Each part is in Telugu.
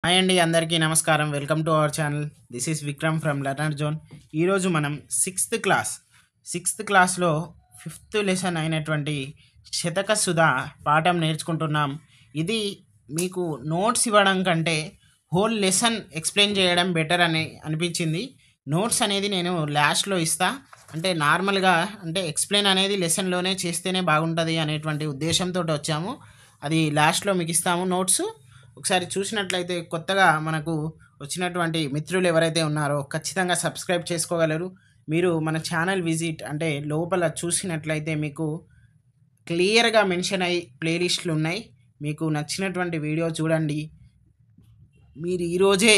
హాయ్ అండి, అందరికీ నమస్కారం. Welcome to our channel. This is Vikram from learner zone. ఈరోజు మనం సిక్స్త్ క్లాస్లో ఫిఫ్త్ లెసన్ అయినటువంటి శతక సుధ పాఠం నేర్చుకుంటున్నాం. ఇది మీకు నోట్స్ ఇవ్వడం కంటే హోల్ లెసన్ ఎక్స్ప్లెయిన్ చేయడం బెటర్ అని అనిపించింది. నోట్స్ అనేది నేను లాస్ట్లో ఇస్తా. అంటే నార్మల్గా అంటే ఎక్స్ప్లెయిన్ అనేది లెసన్లోనే చేస్తేనే బాగుంటుంది అనేటువంటి ఉద్దేశంతో వచ్చాము. అది లాస్ట్లో మీకు ఇస్తాము నోట్స్. ఒకసారి చూసినట్లయితే కొత్తగా మనకు వచ్చినటువంటి మిత్రులు ఎవరైతే ఉన్నారో ఖచ్చితంగా సబ్స్క్రైబ్ చేసుకోగలరు. మీరు మన ఛానల్ విజిట్ అంటే లోపల చూసినట్లయితే మీకు క్లియర్గా మెన్షన్ అయ్యి ప్లేలిస్టులు ఉన్నాయి. మీకు నచ్చినటువంటి వీడియో చూడండి. మీరు ఈరోజే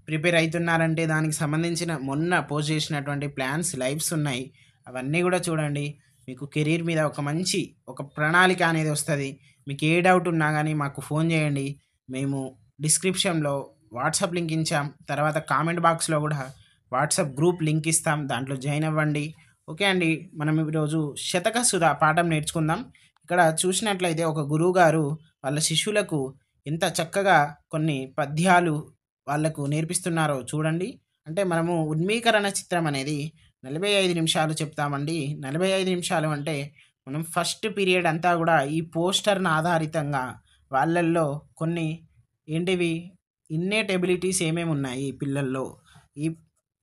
ప్రిపేర్ అవుతున్నారంటే దానికి సంబంధించిన మొన్న పోస్ట్ చేసినటువంటి ప్లాన్స్ లైవ్స్ ఉన్నాయి, అవన్నీ కూడా చూడండి. మీకు కెరీర్ మీద ఒక ప్రణాళిక అనేది వస్తుంది. మీకు ఏ డౌట్ ఉన్నా కానీ మాకు ఫోన్ చేయండి. మేము డిస్క్రిప్షన్లో వాట్సాప్ లింక్ ఇచ్చాం. తర్వాత కామెంట్ బాక్స్లో కూడా వాట్సాప్ గ్రూప్ లింక్ ఇస్తాం, దాంట్లో జాయిన్ అవ్వండి. ఓకే అండి, మనం ఈరోజు శతక సుధా పాఠం నేర్చుకుందాం. ఇక్కడ చూసినట్లయితే ఒక గురువు గారు వాళ్ళ శిష్యులకు ఎంత చక్కగా కొన్ని పద్యాలు వాళ్ళకు నేర్పిస్తున్నారో చూడండి. అంటే మనము ఉన్మీకరణ చిత్రం అనేది 45 నిమిషాలు చెప్తామండి. 45 నిమిషాలు అంటే మనం ఫస్ట్ పీరియడ్ అంతా కూడా ఈ పోస్టర్ను ఆధారితంగా వాళ్ళల్లో కొన్ని ఏంటివి ఇన్నేట్ ఎబిలిటీస్ ఏమేమి ఉన్నాయి పిల్లల్లో, ఈ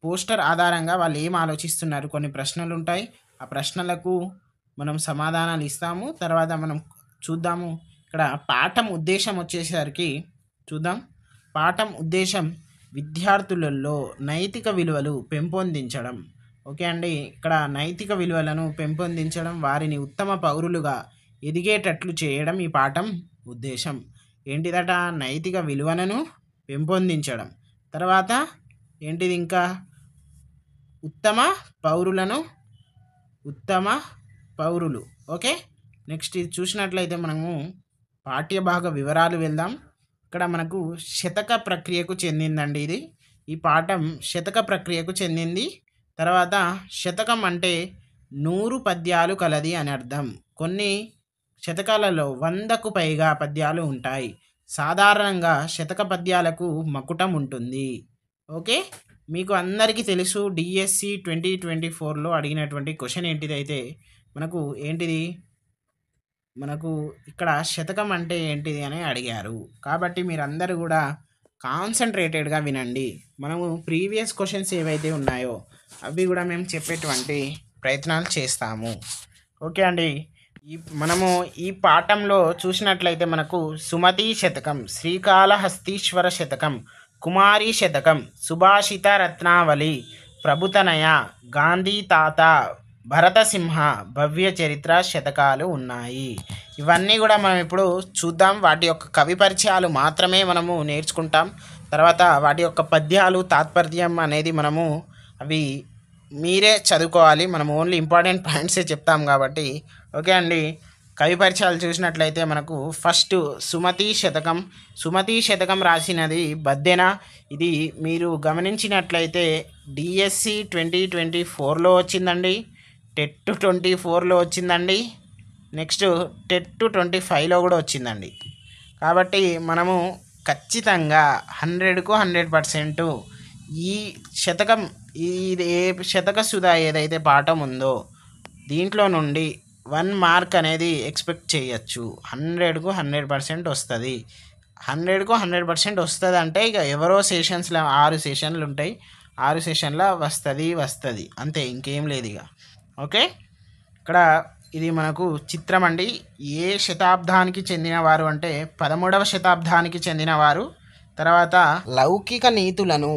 పోస్టర్ ఆధారంగా వాళ్ళు ఏం ఆలోచిస్తున్నారు, కొన్ని ప్రశ్నలు ఉంటాయి. ఆ ప్రశ్నలకు మనం సమాధానాలు ఇస్తాము. తర్వాత మనం చూద్దాము. ఇక్కడ పాఠం ఉద్దేశం వచ్చేసరికి చూద్దాం. పాఠం ఉద్దేశం విద్యార్థులలో నైతిక విలువలు పెంపొందించడం. ఓకే అండి, ఇక్కడ నైతిక విలువలను పెంపొందించడం, వారిని ఉత్తమ పౌరులుగా ఎదిగేటట్లు చేయడం ఈ పాఠం ఉద్దేశం. ఏంటిదట? నైతిక విలువలను పెంపొందించడం. తర్వాత ఏంటిది ఇంకా? ఉత్తమ పౌరులు. ఓకే, నెక్స్ట్ ఇది చూసినట్లయితే మనము పాఠ్యభాగ వివరాలు వెళ్దాం. ఇక్కడ మనకు శతక ప్రక్రియకు చెందిందండి ఇది. ఈ పాఠం శతక ప్రక్రియకు చెందింది. తర్వాత శతకం అంటే 100 పద్యాలు కలది అని అర్థం. కొన్ని శతకాలలో 100కు పైగా పద్యాలు ఉంటాయి. సాధారణంగా శతక పద్యాలకు మకుటం ఉంటుంది. ఓకే, మీకు అందరికీ తెలుసు డిఎస్సి 2024లో అడిగినటువంటి క్వశ్చన్ ఏంటిదైతే మనకు ఇక్కడ శతకం అంటే ఏంటిది అని అడిగారు. కాబట్టి మీరందరూ కూడా కాన్సన్ట్రేటెడ్గా వినండి. మనము ప్రీవియస్ క్వశ్చన్స్ ఏవైతే ఉన్నాయో అవి కూడా మేము చెప్పేటువంటి ప్రయత్నాలు చేస్తాము. ఓకే అండి, మనము ఈ పాఠంలో చూసినట్లయితే మనకు సుమతి శతకం, శ్రీకాళహస్తీశ్వర శతకం, కుమారి శతకం, సుభాషిత రత్నావళి, ప్రభుతనయ, గాంధీ తాత, భరతసింహ, భవ్య చరిత్ర శతకాలు ఉన్నాయి. ఇవన్నీ కూడా మనం ఇప్పుడు చూద్దాం. వాటి యొక్క కవి పరిచయాలు మాత్రమే మనము నేర్చుకుంటాం. తర్వాత వాటి యొక్క పద్యాలు తాత్పర్యం అనేది అవి మీరే చదువుకోవాలి. మనం ఓన్లీ ఇంపార్టెంట్ పాయింట్సే చెప్తాం కాబట్టి. ఓకే అండి, కవి పరిచయాలు చూసినట్లయితే మనకు ఫస్ట్ సుమతి శతకం రాసినది బద్దెన. ఇది మీరు గమనించినట్లయితే డిఎస్సి 2024లో వచ్చిందండి, టెట్ 24లో వచ్చిందండి, నెక్స్ట్ టెట్ 25లో కూడా వచ్చిందండి. కాబట్టి మనము ఖచ్చితంగా 100కు 100% ఈ శతకం ఏ శతక సుధా ఏదైతే పాఠం ఉందో దీంట్లో నుండి 1 మార్క్ అనేది ఎక్స్పెక్ట్ చేయొచ్చు. 100కు 100% వస్తుంది. 100కు 100% వస్తుంది అంటే ఇక ఎవరో సెషన్స్లో 6 సెషన్లు ఉంటాయి, 6 సెషన్లో వస్తుంది అంతే, ఇంకేం లేదు ఇక. ఓకే, ఇక్కడ ఇది మనకు చిత్రం అండి. ఏ శతాబ్దానికి చెందినవారు అంటే 13వ శతాబ్దానికి చెందినవారు. తర్వాత లౌకిక నీతులను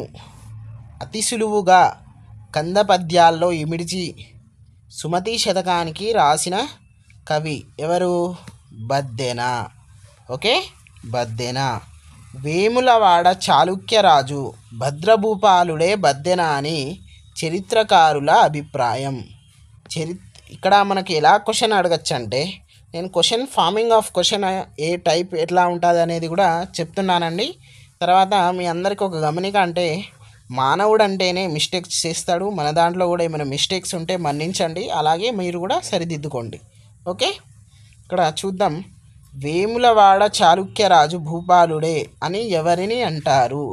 అతి సులువుగా కంద పద్యాల్లో ఇమిడ్చి సుమతి శతకానికి రాసిన కవి ఎవరు? బద్దెన. ఓకే, బద్దెన. వేములవాడ చాళుక్యరాజు భద్రభూపాలుడే బద్దెన అని చరిత్రకారుల అభిప్రాయం. ఇక్కడ మనకి ఎలా క్వశ్చన్ అడగచ్చు అంటే, నేను farming of question A type ఎట్లా ఉంటుంది అనేది కూడా చెప్తున్నానండి. తర్వాత మీ అందరికీ ఒక గమనిక అంటే, మానవుడు అంటేనే మిస్టేక్స్ చేస్తాడు. మన దాంట్లో కూడా ఏమైనా మిస్టేక్స్ ఉంటే మన్నించండి, అలాగే మీరు కూడా సరిదిద్దుకోండి. ఓకే, ఇక్కడ చూద్దాం. వేములవాడ చాళుక్యరాజు భూపాలుడే అని ఎవరిని అంటారు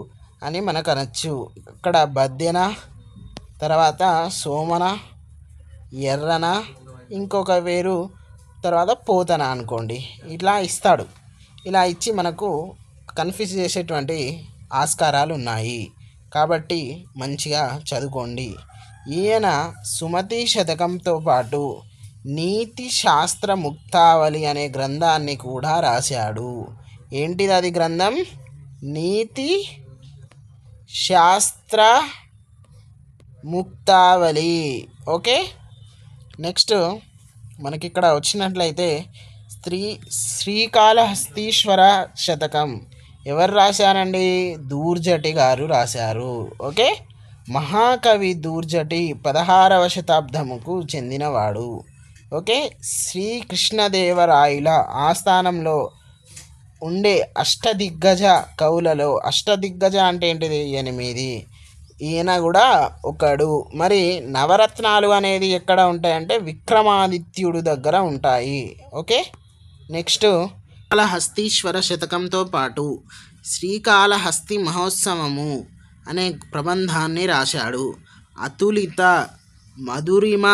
అని మనకు అనొచ్చు. ఇక్కడ బద్దెన, తర్వాత సోమన, ఎర్రన, ఇంకొక వేరు, తర్వాత పోతన అనుకోండి. ఇట్లా ఇస్తాడు. ఇలా ఇచ్చి మనకు కన్ఫ్యూజ్ చేసేటువంటి ఆస్కారాలు ఉన్నాయి. కాబట్టి మంచిగా చదువుకోండి. ఈయన సుమతి శతకంతో పాటు నీతి శాస్త్ర ముక్తావళి అనే గ్రంథాన్ని కూడా రాశాడు. ఏంటిది అది గ్రంథం? నీతి శాస్త్ర ముక్తావళి. ఓకే, నెక్స్ట్ మనకి ఇక్కడ వచ్చినట్లయితే శ్రీకాళహస్తీశ్వర శతకం ఎవరు రాశారండి? దూర్జటి గారు రాశారు. ఓకే, మహాకవి దూర్జటి 16వ శతాబ్దముకు చెందినవాడు. ఓకే, శ్రీకృష్ణదేవరాయల ఆస్థానంలో ఉండే అష్టదిగ్గజ కవులలో, అష్టదిగ్గజ అంటే ఏంటిది? 8. ఈయన కూడా ఒకడు. మరి నవరత్నాలు అనేది ఎక్కడ ఉంటాయంటే విక్రమాదిత్యుడు దగ్గర ఉంటాయి. ఓకే, నెక్స్ట్ కాళహస్తీశ్వర శతకంతో పాటు శ్రీకాళహస్తి మహోత్సవము అనే ప్రబంధాన్ని రాశాడు. అతులిత మధురిమ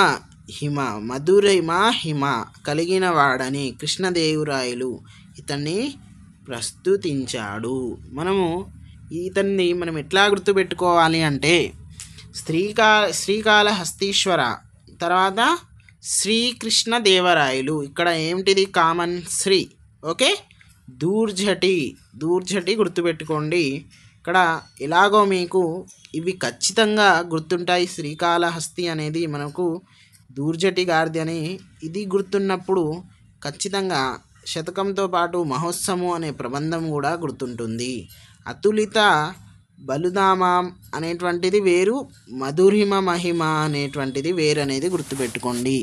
హిమ కలిగిన వాడని కృష్ణదేవరాయలు ఇతన్ని ప్రస్తుతించాడు. ఇతన్ని మనం ఎట్లా గుర్తుపెట్టుకోవాలి అంటే శ్రీకాళహస్తీశ్వర, తర్వాత శ్రీకృష్ణదేవరాయలు, ఇక్కడ ఏమిటిది కామన్? శ్రీ. ఓకే, దూర్జటి గుర్తుపెట్టుకోండి. ఇక్కడ ఎలాగో మీకు ఇవి ఖచ్చితంగా గుర్తుంటాయి. శ్రీకాళహస్తి అనేది మనకు దూర్జటి గారిది అని ఇది గుర్తున్నప్పుడు ఖచ్చితంగా శతకంతో పాటు మహోత్సవం అనే ప్రబంధం కూడా గుర్తుంటుంది. అతులిత బలుదామం అనేటువంటిది వేరు, మధురిమ మహిమ అనేటువంటిది వేరు అనేది గుర్తుపెట్టుకోండి.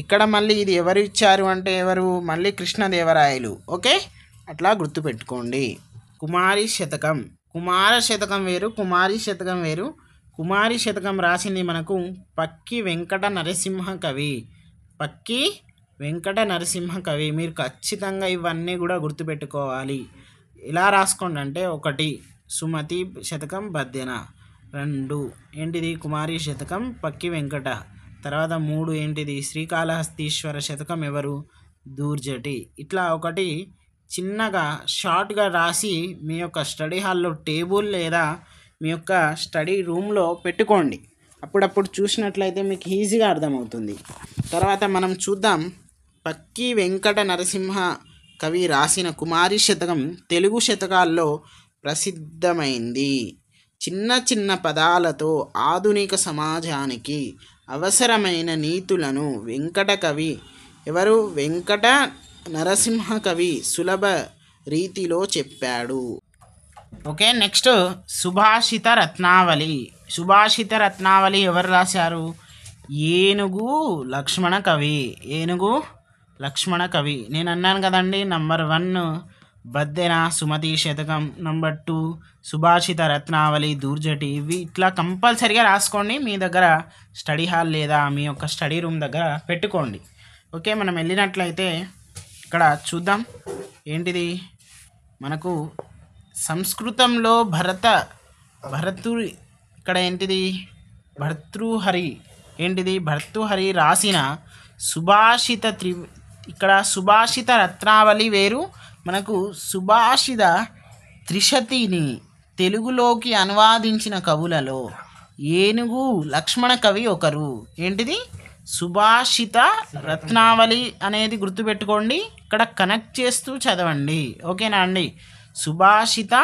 ఇక్కడ మళ్ళీ ఇది ఎవరు ఇచ్చారు అంటే ఎవరు? మళ్ళీ కృష్ణదేవరాయలు. ఓకే, అట్లా గుర్తుపెట్టుకోండి. కుమారి శతకం, కుమార శతకం వేరు, కుమారి శతకం వేరు. కుమారి శతకం రాసింది మనకు పక్కి వెంకట నరసింహ కవి. మీరు ఖచ్చితంగా ఇవన్నీ కూడా గుర్తుపెట్టుకోవాలి. ఇలా రాసుకోండి అంటే 1 సుమతి శతకం బద్దెన, 2 ఏంటిది కుమారి శతకం పక్కి వెంకట, తర్వాత 3 ఏంటిది శ్రీకాళహస్తీశ్వర శతకం ఎవరు? దూర్జటి. ఇట్లా ఒకటి చిన్నగా షార్ట్గా రాసి మీ యొక్క స్టడీ హాల్లో టేబుల్ లేదా మీ యొక్క స్టడీ రూమ్లో పెట్టుకోండి. అప్పుడప్పుడు చూసినట్లయితే మీకు ఈజీగా అర్థమవుతుంది. తర్వాత మనం చూద్దాం. పక్కి వెంకట నరసింహ కవి రాసిన కుమారి శతకం తెలుగు శతకాల్లో ప్రసిద్ధమైంది. చిన్న చిన్న పదాలతో ఆధునిక సమాజానికి అవసరమైన నీతులను వెంకట కవి ఎవరు? వెంకట నరసింహ కవి సులభ రీతిలో చెప్పాడు. ఓకే, నెక్స్ట్ సుభాషిత రత్నావళి ఎవరు రాశారు? ఏనుగు లక్ష్మణ కవి. నేను అన్నాను కదండి, నంబర్ 1 బద్దెన సుమతి శతకం, నంబర్ 2 సుభాషిత రత్నావళి దూర్జటి. ఇవి ఇట్లా కంపల్సరిగా రాసుకోండి. మీ దగ్గర స్టడీ హాల్ లేదా మీ యొక్క స్టడీ రూమ్ దగ్గర పెట్టుకోండి. ఓకే, మనం వెళ్ళినట్లయితే ఇక్కడ చూద్దాం. ఏంటిది మనకు సంస్కృతంలో ఇక్కడ ఏంటిది భర్తృహరి రాసిన సుభాషిత రత్నావళి వేరు. మనకు సుభాషిత త్రిశతిని తెలుగులోకి అనువాదించిన కవులలో ఏనుగు లక్ష్మణ కవి ఒకరు. ఏంటిది సుభాషిత రత్నావళి అనేది గుర్తుపెట్టుకోండి. ఇక్కడ కనెక్ట్ చేస్తూ చదవండి. ఓకేనా అండి? సుభాషిత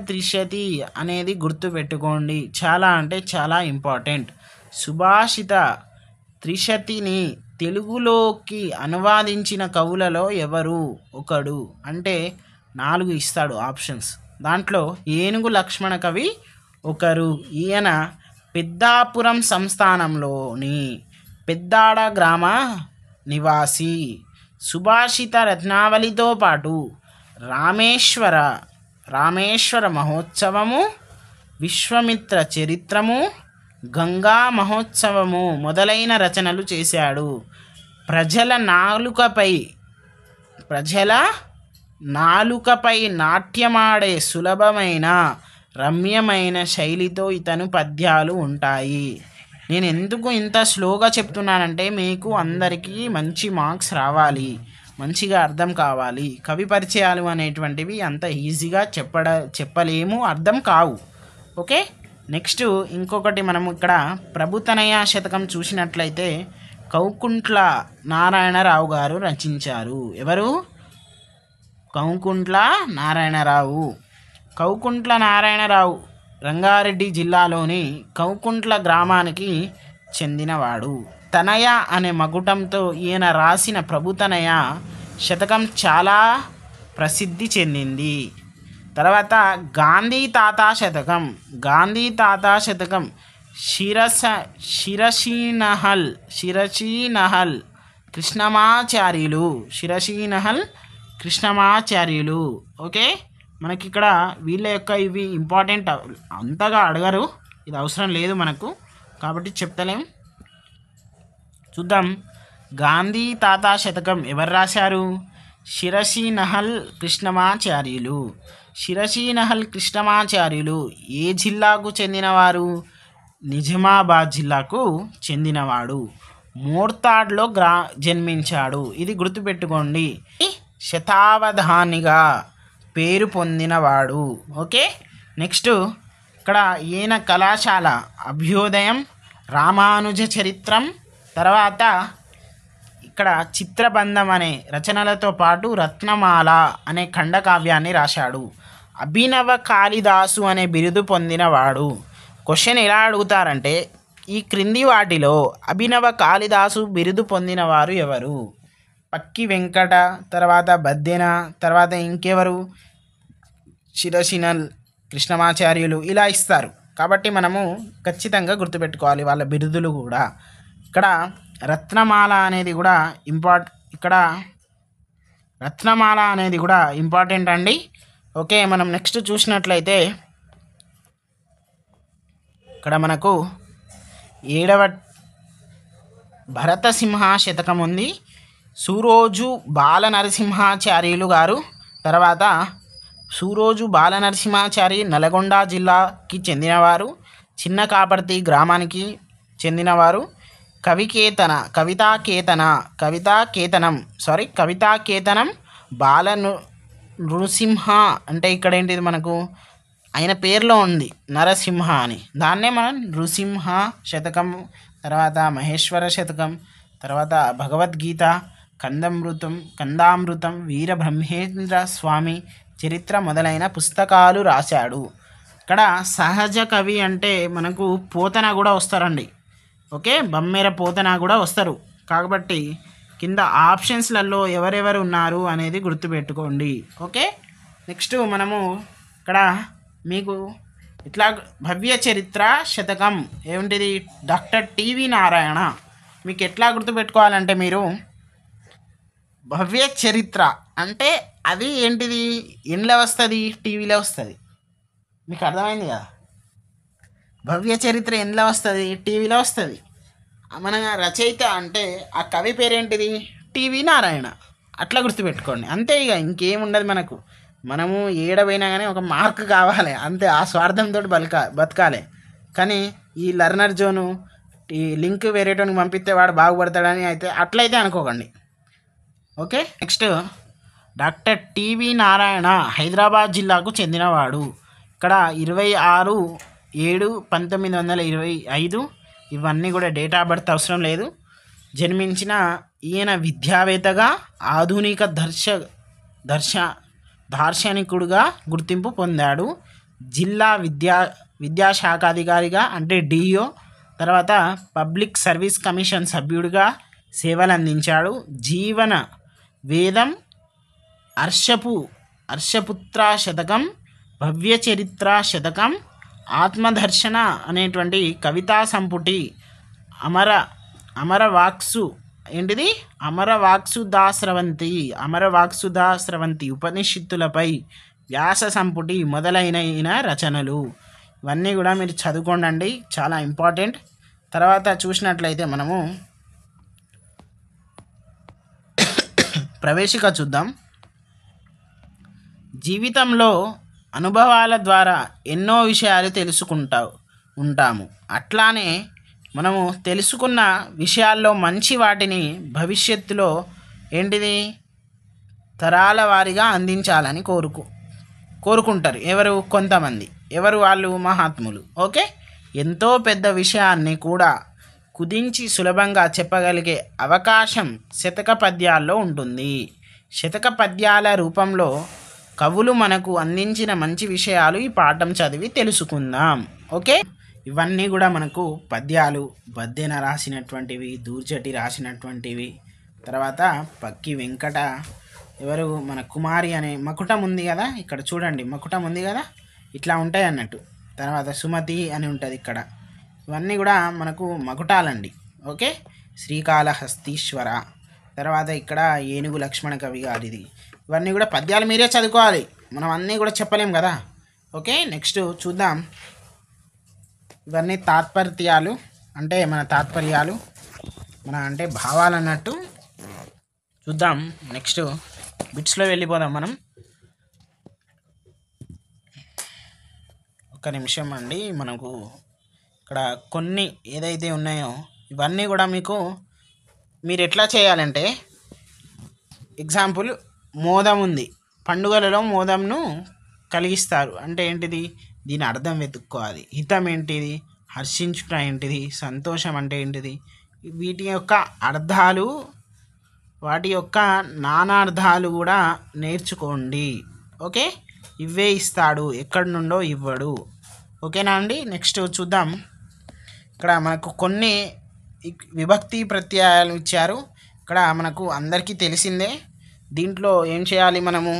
త్రిశతి అనేది గుర్తుపెట్టుకోండి. చాలా అంటే చాలా ఇంపార్టెంట్. సుభాషిత త్రిశతిని తెలుగులోకి అనువాదించిన కవులలో ఎవరు? ఒకడు. అంటే 4 ఇస్తాడు ఆప్షన్స్. దాంట్లో ఏనుగు లక్ష్మణ కవి ఒకరు. ఈయన పెద్దాపురం సంస్థానంలోని పెద్దాడ గ్రామ నివాసి. సుభాషిత రత్నావళితో పాటు రామేశ్వర మహోత్సవము, విశ్వామిత్ర చరిత్రము, గంగా మహోత్సవము మొదలైన రచనలు చేశాడు. ప్రజల నాలుకపై నాట్యమాడే సులభమైన రమ్యమైన శైలితో ఇతను పద్యాలు ఉంటాయి. నేను ఎందుకు ఇంత స్లోగా చెప్తున్నానంటే మీకు అందరికీ మంచి మార్క్స్ రావాలి, మంచిగా అర్థం కావాలి. కవి పరిచయాలు అనేటువంటివి అంత ఈజీగా చెప్పలేము, అర్థం కావు. ఓకే, నెక్స్ట్ ఇంకొకటి మనం ఇక్కడ ప్రభుతనయ శతకం చూసినట్లయితే కౌకుంట్ల నారాయణరావు గారు రచించారు. ఎవరు? కౌకుంట్ల నారాయణరావు. కౌకుంట్ల నారాయణరావు రంగారెడ్డి జిల్లాలోని కౌకుంట్ల గ్రామానికి చెందినవాడు. తనయ అనే మకుటంతో ఈయన రాసిన ప్రభుతనయ శతకం చాలా ప్రసిద్ధి చెందింది. తర్వాత గాంధీ తాతా శతకం శిరసీనహల్ కృష్ణమాచార్యులు. ఓకే, మనకి ఇక్కడ వీళ్ళ యొక్క ఇవి ఇంపార్టెంట్, అంతగా అడగరు, ఇది అవసరం లేదు మనకు కాబట్టి చెప్తలేం. చూద్దాం. గాంధీ తాతా శతకం ఎవరు రాశారు? శిరసీనహల్ కృష్ణమాచార్యులు ఏ జిల్లాకు చెందినవారు? నిజామాబాద్ జిల్లాకు చెందినవాడు. మోర్తాడ్లో జన్మించాడు. ఇది గుర్తుపెట్టుకోండి. శతావధానిగా పేరు పొందినవాడు. ఓకే, నెక్స్ట్ ఇక్కడ ఈయన కళాశాల అభ్యుదయం, రామానుజ చరిత్రం, తర్వాత ఇక్కడ చిత్రబంధం అనే రచనలతో పాటు రత్నమాల అనే ఖండకావ్యాన్ని రాశాడు. అభినవ కాళిదాసు అనే బిరుదు పొందినవాడు. క్వశ్చన్ ఎలా అడుగుతారంటే ఈ క్రింది వాటిలో అభినవ కాళిదాసు బిరుదు పొందినవారు ఎవరు? పక్కి వెంకట, తర్వాత బద్దెన, తర్వాత ఇంకెవరు? శిరసీనల్ కృష్ణమాచార్యులు, ఇలా ఇస్తారు. కాబట్టి మనము ఖచ్చితంగా గుర్తుపెట్టుకోవాలి వాళ్ళ బిరుదులు కూడా. ఇక్కడ రత్నమాల అనేది కూడా ఇంపార్టెంట్ అండి. ఓకే, మనం నెక్స్ట్ చూసినట్లయితే ఇక్కడ మనకు 7వ భరతసింహ శతకం ఉంది. సూరోజు బాలనరసింహాచార్యులు గారు. తర్వాత సూరోజు బాలనరసింహాచారి నల్గొండ జిల్లాకి చెందినవారు. చిన్న కాపర్తి గ్రామానికి చెందినవారు. కవితాకేతనం బాల నృసింహ అంటే ఇక్కడ ఏంటిది మనకు ఆయన పేరులో ఉంది నరసింహ అని, దాన్నే మనం నృసింహ శతకం, తర్వాత మహేశ్వర శతకం, తర్వాత భగవద్గీత, కందామృతం, వీరబ్రహ్మేంద్ర స్వామి చరిత్ర మొదలైన పుస్తకాలు రాశాడు. ఇక్కడ సహజ కవి అంటే మనకు పోతన కూడా వస్తారండి. ఓకే, బమ్మెర పోతన కూడా వస్తారు. కాబట్టి కింద ఆప్షన్స్లలో ఎవరెవరు ఉన్నారు అనేది గుర్తుపెట్టుకోండి. ఓకే, నెక్స్ట్ మనము ఇక్కడ మీకు ఇట్లా భవ్య చరిత్ర శతకం ఏమిటిది? Doctor TV Narayana. మీకు ఎట్లా గుర్తుపెట్టుకోవాలంటే మీరు భవ్య చరిత్ర అంటే అది ఏంటిది? ఇంట్లో వస్తుంది, టీవీలో వస్తుంది. మీకు అర్థమైంది కదా? భవ్య చరిత్ర ఎందులో వస్తుంది? టీవీలో వస్తుంది. మన రచయిత అంటే ఆ కవి పేరేంటిది? టివి నారాయణ. అట్లా గుర్తుపెట్టుకోండి అంతే, ఇక ఇంకేముండదు మనకు. మనము ఏడవైనా కానీ ఒక మార్క్ కావాలి అంతే, ఆ స్వార్థంతో బతకాలి. కానీ ఈ లర్నర్ జోను ఈ లింక్ వేరేటోనికి పంపిస్తే వాడు బాగుపడతాడని అయితే అట్లయితే అనుకోకండి. Okay, next doctor TV Narayana Hyderabad జిల్లాకు చెందినవాడు. ఇక్కడ 26/7/1925 ఇవన్నీ కూడా డేట్ ఆఫ్ బర్త్ అవసరం లేదు. జన్మించిన ఈయన విద్యావేత్తగా, ఆధునిక దార్శనికుడుగా గుర్తింపు పొందాడు. జిల్లా విద్యాశాఖాధికారిగా అంటే డిఓ, తర్వాత పబ్లిక్ సర్వీస్ కమిషన్ సభ్యుడిగా సేవలు అందించాడు. జీవన వేదం, హర్షపుత్ర శతకం, భవ్య చరిత్ర శతకం, ఆత్మదర్శన అనేటువంటి కవితా సంపుటి, అమరవాక్సుదాస్రవంతి ఉపనిషత్తులపై వ్యాస సంపుటి మొదలైన రచనలు. ఇవన్నీ కూడా మీరు చదువుకోండి, చాలా ఇంపార్టెంట్. తర్వాత చూసినట్లయితే మనము ప్రవేశిక చూద్దాం. జీవితంలో అనుభవాల ద్వారా ఎన్నో విషయాలు ఉంటాము. అట్లానే మనము తెలుసుకున్న విషయాల్లో మంచి వాటిని భవిష్యత్తులో ఏంటిది తరాల వారీగా అందించాలని కోరుకుంటారు. ఎవరు? కొంతమంది. ఎవరు వాళ్ళు? మహాత్ములు. ఓకే, ఎంతో పెద్ద విషయాన్ని కూడా కుదించి సులభంగా చెప్పగలిగే అవకాశం శతక పద్యాల్లో ఉంటుంది. శతక పద్యాల రూపంలో కవులు మనకు అందించిన మంచి విషయాలు ఈ పాఠం చదివి తెలుసుకుందాం. ఓకే, ఇవన్నీ కూడా మనకు పద్యాలు. బద్దెన రాసినటువంటివి, దూర్జటి రాసినటువంటివి, తర్వాత పక్కి వెంకట, ఎవరు మన కుమారి అనే మకుటం ఉంది కదా, ఇక్కడ చూడండి మకుటం ఉంది కదా, ఇట్లా ఉంటాయి అన్నట్టు. తర్వాత సుమతి అని ఉంటుంది ఇక్కడ. ఇవన్నీ కూడా మనకు మకుటాలండి. ఓకే, శ్రీకాళహస్తీశ్వర, తర్వాత ఇక్కడ ఏనుగు లక్ష్మణ కవి గారిది. ఇవన్నీ కూడా పద్యాలు మీరే చదువుకోవాలి, మనం అన్నీ కూడా చెప్పలేం కదా. ఓకే, నెక్స్ట్ చూద్దాం. ఇవన్నీ తాత్పర్యాలు, అంటే మన తాత్పర్యాలు, మన అంటే భావాలు అన్నట్టు. చూద్దాం నెక్స్ట్ బిట్స్లో వెళ్ళిపోదాం మనం. ఒక్క నిమిషం అండి. మనకు ఇక్కడ కొన్ని ఏదైతే ఉన్నాయో ఇవన్నీ కూడా మీరు ఎట్లా చేయాలంటే, ఎగ్జాంపుల్ మోదం ఉంది, పండుగలలో మోదంను కలిగిస్తారు అంటే ఏంటిది, దీని అర్థం వెతుక్కోవాలి. హితం ఏంటిది, హర్షించుట ఏంటిది, సంతోషం అంటే ఏంటిది, వీటి యొక్క అర్థాలు, వాటి యొక్క నానార్థాలు కూడా నేర్చుకోండి. ఓకే, ఇవే ఇస్తాడు, ఎక్కడి నుండో ఇవ్వడు. ఓకేనా అండి. నెక్స్ట్ చూద్దాం. ఇక్కడ మనకు కొన్ని విభక్తి ప్రత్యయాలు ఇచ్చారు. ఇక్కడ మనకు అందరికీ తెలిసిందే. దీంట్లో ఏం చేయాలి, మనము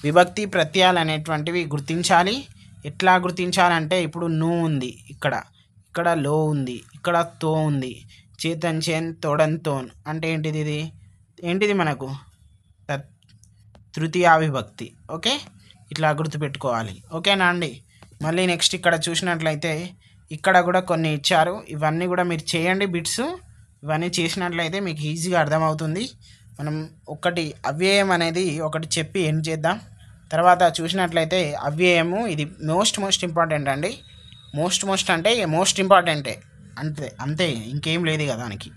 విభక్తి ప్రత్యయాలు అనేటువంటివి గుర్తించాలి. ఎట్లా గుర్తించాలంటే, ఇప్పుడు ను ఉంది, ఇక్కడ లో ఉంది, ఇక్కడ తో ఉంది, చేతన్ చేన్ తోడన్ తోన్ అంటే ఏంటిది, ఇది ఏంటిది మనకు తృతీయ విభక్తి. ఓకే, ఇట్లా గుర్తుపెట్టుకోవాలి. ఓకేనా అండి. మళ్ళీ నెక్స్ట్ ఇక్కడ చూసినట్లయితే ఇక్కడ కూడా కొన్ని ఇచ్చారు. ఇవన్నీ కూడా మీరు చేయండి బిట్స్. ఇవన్నీ చేసినట్లయితే మీకు ఈజీగా అర్థమవుతుంది. మనం ఒకటి అవ్యయం అనేది ఒకటి చెప్పి ఎండ్ చేద్దాం. తర్వాత చూసినట్లయితే అవ్యయము ఇది మోస్ట్ ఇంపార్టెంట్ అండి. మోస్ట్ అంటే మోస్ట్ ఇంపార్టెంటే, అంతే ఇంకేం లేదు కదా దానికి.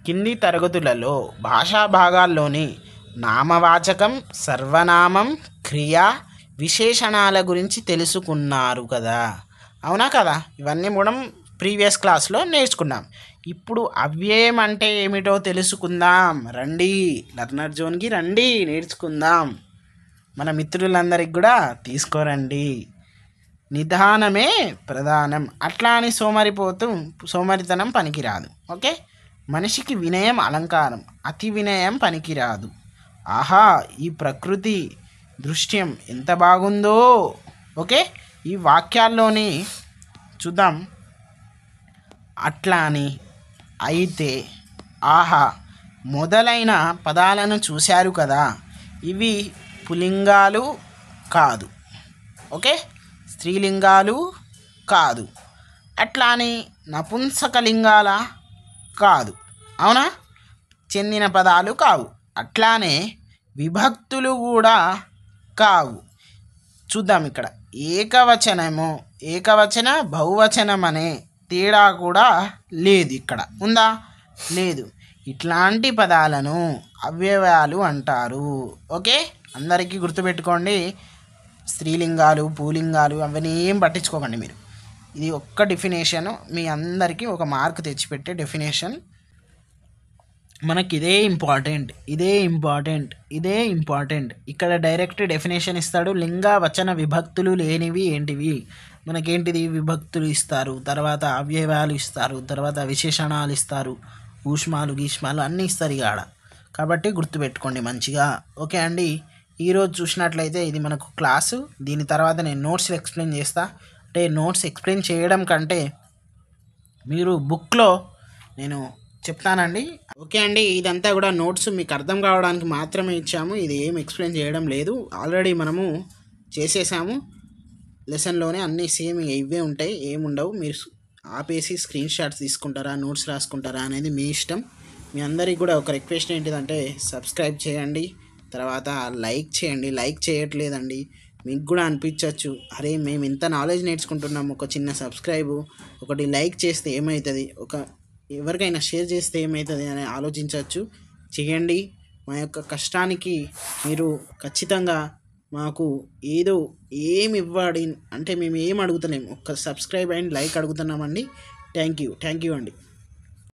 కింది తరగతులలో భాషా భాగాల్లోని నామవాచకం, సర్వనామం, క్రియ, విశేషణాల గురించి తెలుసుకున్నారు కదా, అవునా కదా. ఇవన్నీ మనం ప్రీవియస్ క్లాస్లో నేర్చుకున్నాం. ఇప్పుడు అవ్యయం అంటే ఏమిటో తెలుసుకుందాం. రండి, లర్నర్ జోన్కి రండి, నేర్చుకుందాం. మన మిత్రులందరికి కూడా తీసుకోరండి. నిదానమే ప్రధానం, అట్లా అని సోమరితనం పనికిరాదు. ఓకే, మనిషికి వినయం అలంకారం, అతి వినయం పనికిరాదు. ఆహా, ఈ ప్రకృతి దృశ్యం ఎంత బాగుందో. ఓకే, ఈ వాక్యాల్లోని చూద్దాం. అట్లా అని, అయితే, ఆహా మొదలైన పదాలను చూశారు కదా, ఇవి పుల్లింగాలు కాదు. ఓకే, స్త్రీలింగాలు కాదు. అట్లా అని నపుంసకలింగాల కాదు, అవునా, చెందిన పదాలు కావు. అట్లానే విభక్తులు కూడా కావు. చూద్దాం. ఇక్కడ ఏకవచన బహువచనం అనే తేడా కూడా లేదు. ఇక్కడ ఉందా? లేదు. ఇట్లాంటి పదాలను అవ్యయాలు అంటారు. ఓకే, అందరికీ గుర్తుపెట్టుకోండి. స్త్రీలింగాలు, పూలింగాలు అవన్నీ ఏం పట్టించుకోకండి మీరు. ఇది ఒక్క డెఫినేషన్, మీ అందరికీ ఒక మార్క్ తెచ్చిపెట్టే డెఫినేషన్. మనకి ఇదే ఇంపార్టెంట్. ఇక్కడ డైరెక్ట్ డెఫినేషన్ ఇస్తాడు. లింగ వచన విభక్తులు లేనివి ఏంటివి, మనకేంటిది విభక్తులు ఇస్తారు, తర్వాత అవ్యయాలు ఇస్తారు, తర్వాత విశేషణాలు ఇస్తారు, ఊష్మాలు గీష్మాలు అన్నీ ఇస్తారు ఇక్కడ. కాబట్టి గుర్తుపెట్టుకోండి మంచిగా. ఓకే అండి. ఈరోజు చూసినట్లయితే ఇది మనకు క్లాసు. దీని తర్వాత నేను నోట్స్ ఎక్స్ప్లెయిన్ చేస్తా. అంటే నోట్స్ ఎక్స్ప్లెయిన్ చేయడం కంటే మీరు బుక్లో నేను చెప్తానండి. ఓకే అండి. ఇదంతా కూడా నోట్స్ మీకు అర్థం కావడానికి మాత్రమే ఇచ్చాము. ఇది ఏం ఎక్స్ప్లెయిన్ చేయడం లేదు. ఆల్రెడీ మనము చేసేసాము. లెసన్లోనే అన్నీ సేమ్ ఇవే ఉంటాయి, ఏముండవు. మీరు ఆపేసి స్క్రీన్ షాట్స్ తీసుకుంటారా, నోట్స్ రాసుకుంటారా అనేది మీ ఇష్టం. మీ అందరికి కూడా ఒక రిక్వెస్ట్ ఏంటిదంటే సబ్స్క్రైబ్ చేయండి, తర్వాత లైక్ చేయండి. లైక్ చేయట్లేదండి, మీకు కూడా అనిపించవచ్చు అరే మేము ఇంత నాలెడ్జ్ నేర్చుకుంటున్నాము, ఒక చిన్న సబ్స్క్రైబు ఒకటి లైక్ చేస్తే ఏమవుతుంది, ఎవరికైనా షేర్ చేస్తే ఏమవుతుంది అని ఆలోచించవచ్చు. చేయండి. మా యొక్క కష్టానికి మీరు ఖచ్చితంగా మాకు ఏదో ఏమి ఇవ్వడి అంటే మేము ఏం అడుగుతలేము, ఒక్క సబ్స్క్రైబ్ అండ్ లైక్ అడుగుతున్నామండి. థ్యాంక్ యూ అండి.